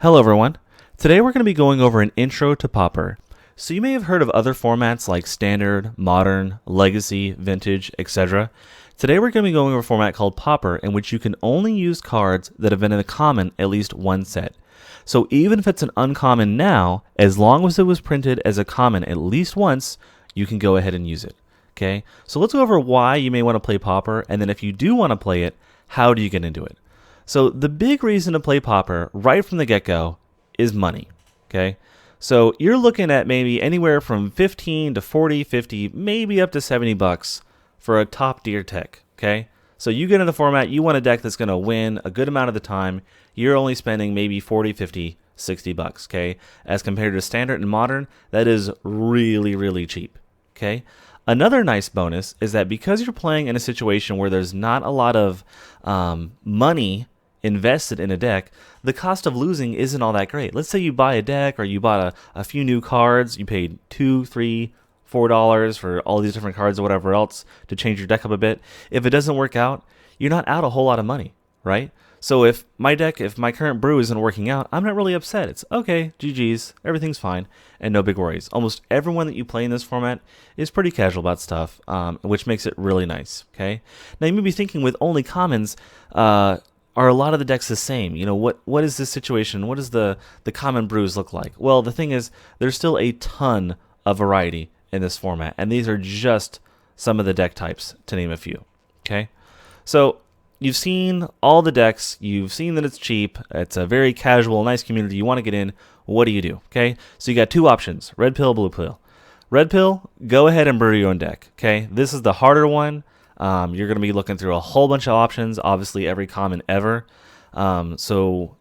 Hello everyone. Today we're going to be going over an intro to Pauper. So you may have heard of other formats like Standard, Modern, Legacy, Vintage, etc. Today we're going to be going over a format called Pauper in which you can only use cards that have been in a common at least one set. So even if it's an uncommon now, as long as it was printed as a common at least once, you can go ahead and use it. Okay, so let's go over why you may want to play Pauper, and then if you do want to play it, how do you get into it? So the big reason to play Pauper right from the get-go is money, okay? So you're looking at maybe anywhere from 15 to 40, 50, maybe up to 70 bucks for a top tier tech, okay? So you get in the format, you want a deck that's going to win a good amount of the time, you're only spending maybe 40, 50, 60 bucks, okay? As compared to Standard and Modern, that is really, really cheap, okay? Another nice bonus is that because you're playing in a situation where there's not a lot of money invested in a deck, the cost of losing isn't all that great. Let's say you buy a deck or you bought a few new cards, you paid $2, $3, $4 for all these different cards or whatever else to change your deck up a bit. If it doesn't work out, you're not out a whole lot of money, right? So if my current brew isn't working out, I'm not really upset. It's okay, GG's, everything's fine, and no big worries. Almost everyone that you play in this format is pretty casual about stuff, which makes it really nice, okay? Now you may be thinking with only commons, are a lot of the decks the same? You know, what is this situation? What does the common brews look like? Well, the thing is, there's still a ton of variety in this format, and these are just some of the deck types, to name a few, okay? So you've seen all the decks, you've seen that it's cheap, it's a very casual, nice community, you want to get in, what do? Okay, so you got two options, red pill, blue pill. Red pill, go ahead and brew your own deck, okay? This is the harder one. You're going to be looking through a whole bunch of options, obviously every common ever. So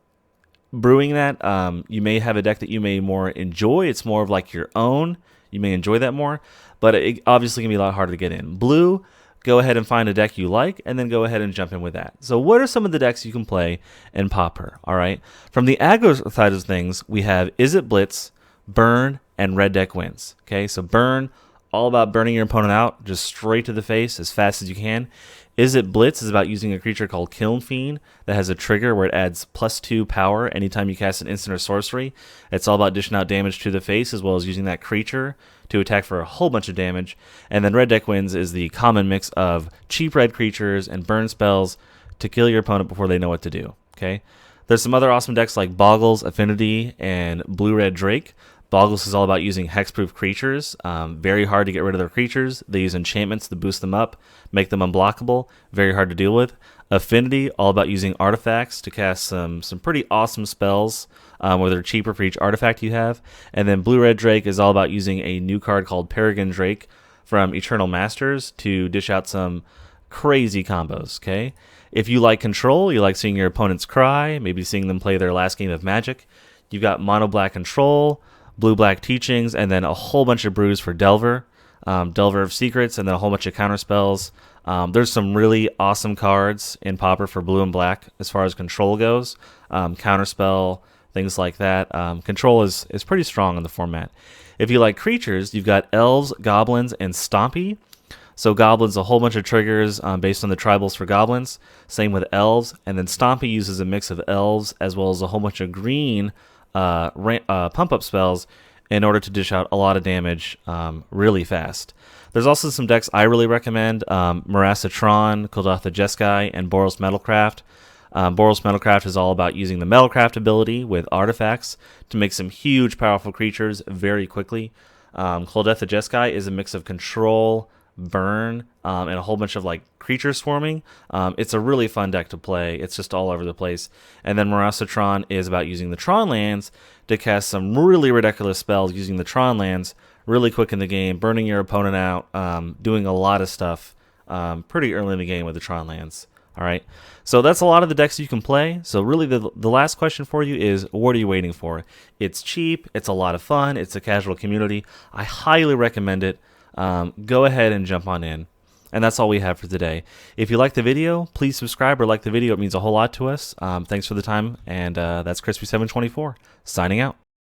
brewing that, you may have a deck that you may more enjoy. It's more of like your own. You may enjoy that more, but it obviously can be a lot harder to get in. Blue, go ahead and find a deck you like, and then go ahead and jump in with that. So what are some of the decks you can play in Pauper? All right. From the aggro side of things, we have Is It Blitz, Burn, and Red Deck Wins. Okay, so Burn, all about burning your opponent out, just straight to the face as fast as you can. Is It Blitz is about using a creature called Kiln Fiend that has a trigger where it adds +2 power anytime you cast an instant or sorcery. It's all about dishing out damage to the face as well as using that creature to attack for a whole bunch of damage. And then Red Deck Wins is the common mix of cheap red creatures and burn spells to kill your opponent before they know what to do. Okay. There's some other awesome decks like Boggles, Affinity, and Blue-Red Drake. Boggles is all about using hexproof creatures. Very hard to get rid of their creatures. They use enchantments to boost them up, make them unblockable. Very hard to deal with. Affinity, all about using artifacts to cast some pretty awesome spells, where they're cheaper for each artifact you have. And then Blue-Red Drake is all about using a new card called Peregrine Drake from Eternal Masters to dish out some crazy combos, okay? If you like control, you like seeing your opponents cry, maybe seeing them play their last game of Magic, you've got mono-black control, blue-black teachings, and then a whole bunch of brews for Delver, Delver of Secrets, and then a whole bunch of counter spells. There's some really awesome cards in Pauper for blue and black as far as control goes. Counterspell, things like that. Control is pretty strong in the format. If you like creatures, you've got Elves, Goblins, and Stompy. So Goblins, a whole bunch of triggers based on the tribals for Goblins. Same with Elves. And then Stompy uses a mix of Elves as well as a whole bunch of green pump-up spells in order to dish out a lot of damage really fast. There's also some decks I really recommend, Marasatron, Kuldotha Jeskai, and Boros Metalcraft. Boros Metalcraft is all about using the Metalcraft ability with artifacts to make some huge, powerful creatures very quickly. Kuldotha Jeskai is a mix of control, burn, and a whole bunch of like creature swarming. It's a really fun deck to play. It's just all over the place. And then Marasatron is about using the Tron lands to cast some really ridiculous spells using the Tron lands really quick in the game, burning your opponent out, doing a lot of stuff pretty early in the game with the Tron lands. All right, so that's a lot of the decks you can play. So really the last question for you is, what are you waiting for? It's cheap, it's a lot of fun, it's a casual community. I highly recommend it. Go ahead and jump on in. And that's all we have for today. If you like the video, please subscribe or like the video. It means a whole lot to us. Thanks for the time. And that's Crispy724 signing out.